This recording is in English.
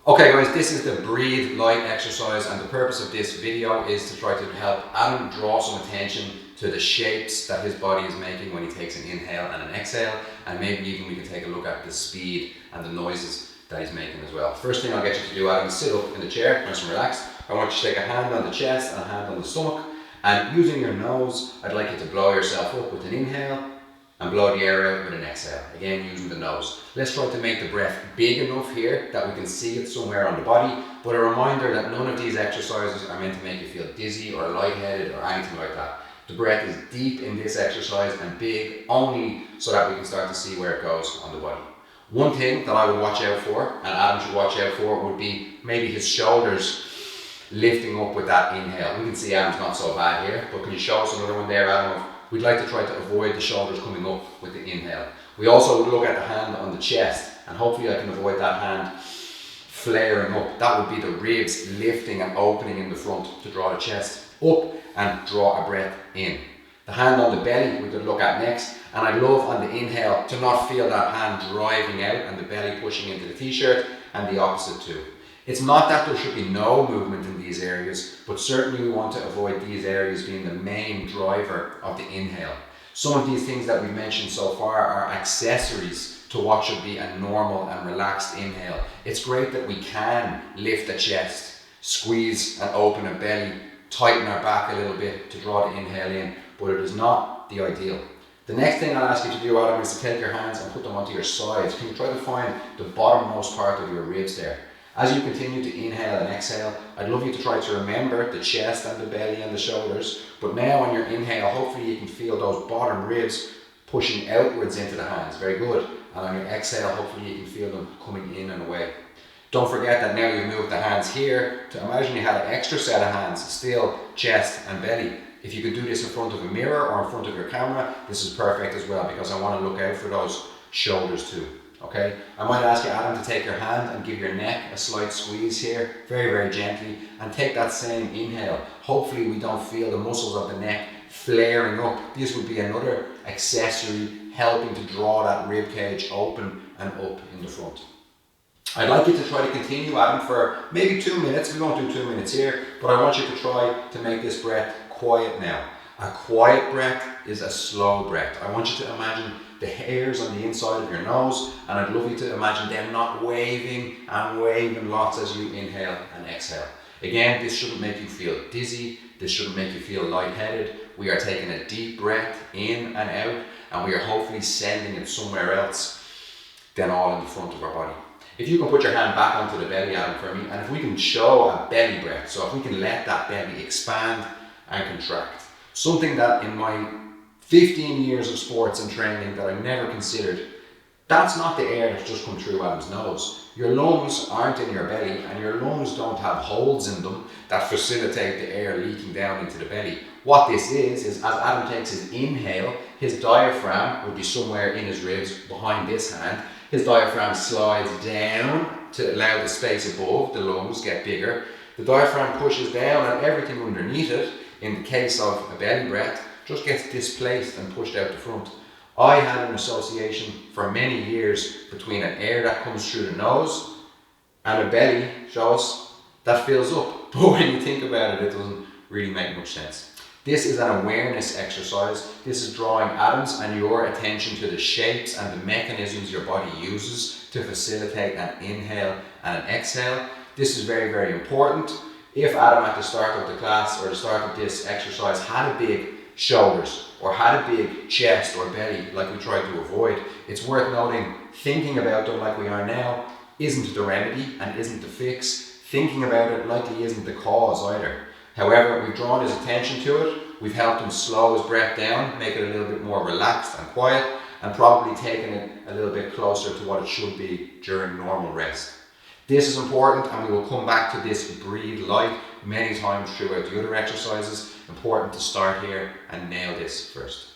Okay guys, this is the breathe light exercise, and the purpose of this video is to try to help Adam draw some attention to the shapes that his body is making when he takes an inhale and an exhale, and maybe even we can take a look at the speed and the noises that he's making as well. First thing I'll get you to do, Adam, is sit up in the chair, nice and relaxed. I want you to take a hand on the chest and a hand on the stomach, and using your nose, I'd like you to blow yourself up with an inhale and blow the air out with an exhale, again using the nose. Let's try to make the breath big enough here that we can see it somewhere on the body, but a reminder that none of these exercises are meant to make you feel dizzy or lightheaded or anything like that. The breath is deep in this exercise and big only so that we can start to see where it goes on the body. One thing that I would watch out for, and Adam should watch out for, would be maybe his shoulders lifting up with that inhale. We can see Adam's not so bad here, but can you show us another one there, Adam? We'd like to try to avoid the shoulders coming up with the inhale. We also would look at the hand on the chest, and hopefully I can avoid that hand flaring up. That would be the ribs lifting and opening in the front to draw the chest up and draw a breath in. The hand on the belly we could look at next, and I'd love on the inhale to not feel that hand driving out and the belly pushing into the t-shirt, and the opposite too. It's not that there should be no movement in these areas, but certainly we want to avoid these areas being the main driver of the inhale. Some of these things that we've mentioned so far are accessories to what should be a normal and relaxed inhale. It's great that we can lift the chest, squeeze and open a belly, tighten our back a little bit to draw the inhale in, but it is not the ideal. The next thing I'll ask you to do, Adam, is to take your hands and put them onto your sides. Can you try to find the bottommost part of your ribs there? As you continue to inhale and exhale, I'd love you to try to remember the chest and the belly and the shoulders, but now on your inhale, hopefully you can feel those bottom ribs pushing outwards into the hands. Very good. And on your exhale, hopefully you can feel them coming in and away. Don't forget that now you've moved the hands here to imagine you had an extra set of hands, still chest and belly. If you could do this in front of a mirror or in front of your camera, this is perfect as well, because I want to look out for those shoulders too. Okay, I might ask you, Adam, to take your hand and give your neck a slight squeeze here, very, very gently, and take that same inhale. Hopefully we don't feel the muscles of the neck flaring up. This would be another accessory helping to draw that rib cage open and up in the front. I'd like you to try to continue, Adam, for maybe 2 minutes. We won't do 2 minutes here, but I want you to try to make this breath quiet now. A quiet breath is a slow breath. I want you to imagine the hairs on the inside of your nose, and I'd love you to imagine them not waving and waving lots as you inhale and exhale. Again, this shouldn't make you feel dizzy. This shouldn't make you feel lightheaded. We are taking a deep breath in and out, and we are hopefully sending it somewhere else than all in the front of our body. If you can put your hand back onto the belly, Adam, for me, and if we can show a belly breath, so if we can let that belly expand and contract. Something that in my 15 years of sports and training that I never considered, that's not the air that's just come through Adam's nose. Your lungs aren't in your belly, and your lungs don't have holes in them that facilitate the air leaking down into the belly. What this is as Adam takes his inhale, his diaphragm would be somewhere in his ribs behind this hand. His diaphragm slides down to allow the space above the lungs get bigger. The diaphragm pushes down, and everything underneath it, in the case of a belly breath, just gets displaced and pushed out the front. I had an association for many years between an air that comes through the nose and a belly, show us, that fills up. But when you think about it, it doesn't really make much sense. This is an awareness exercise. This is drawing Adam's and your attention to the shapes and the mechanisms your body uses to facilitate an inhale and an exhale. This is very, very important. If Adam at the start of the class or the start of this exercise had a big shoulders or had a big chest or belly like we tried to avoid, it's worth noting thinking about them like we are now isn't the remedy and isn't the fix. Thinking about it likely isn't the cause either. However, we've drawn his attention to it, we've helped him slow his breath down, make it a little bit more relaxed and quiet, and probably taken it a little bit closer to what it should be during normal rest. This is important, and we will come back to this breathe light many times throughout the other exercises. Important to start here and nail this first.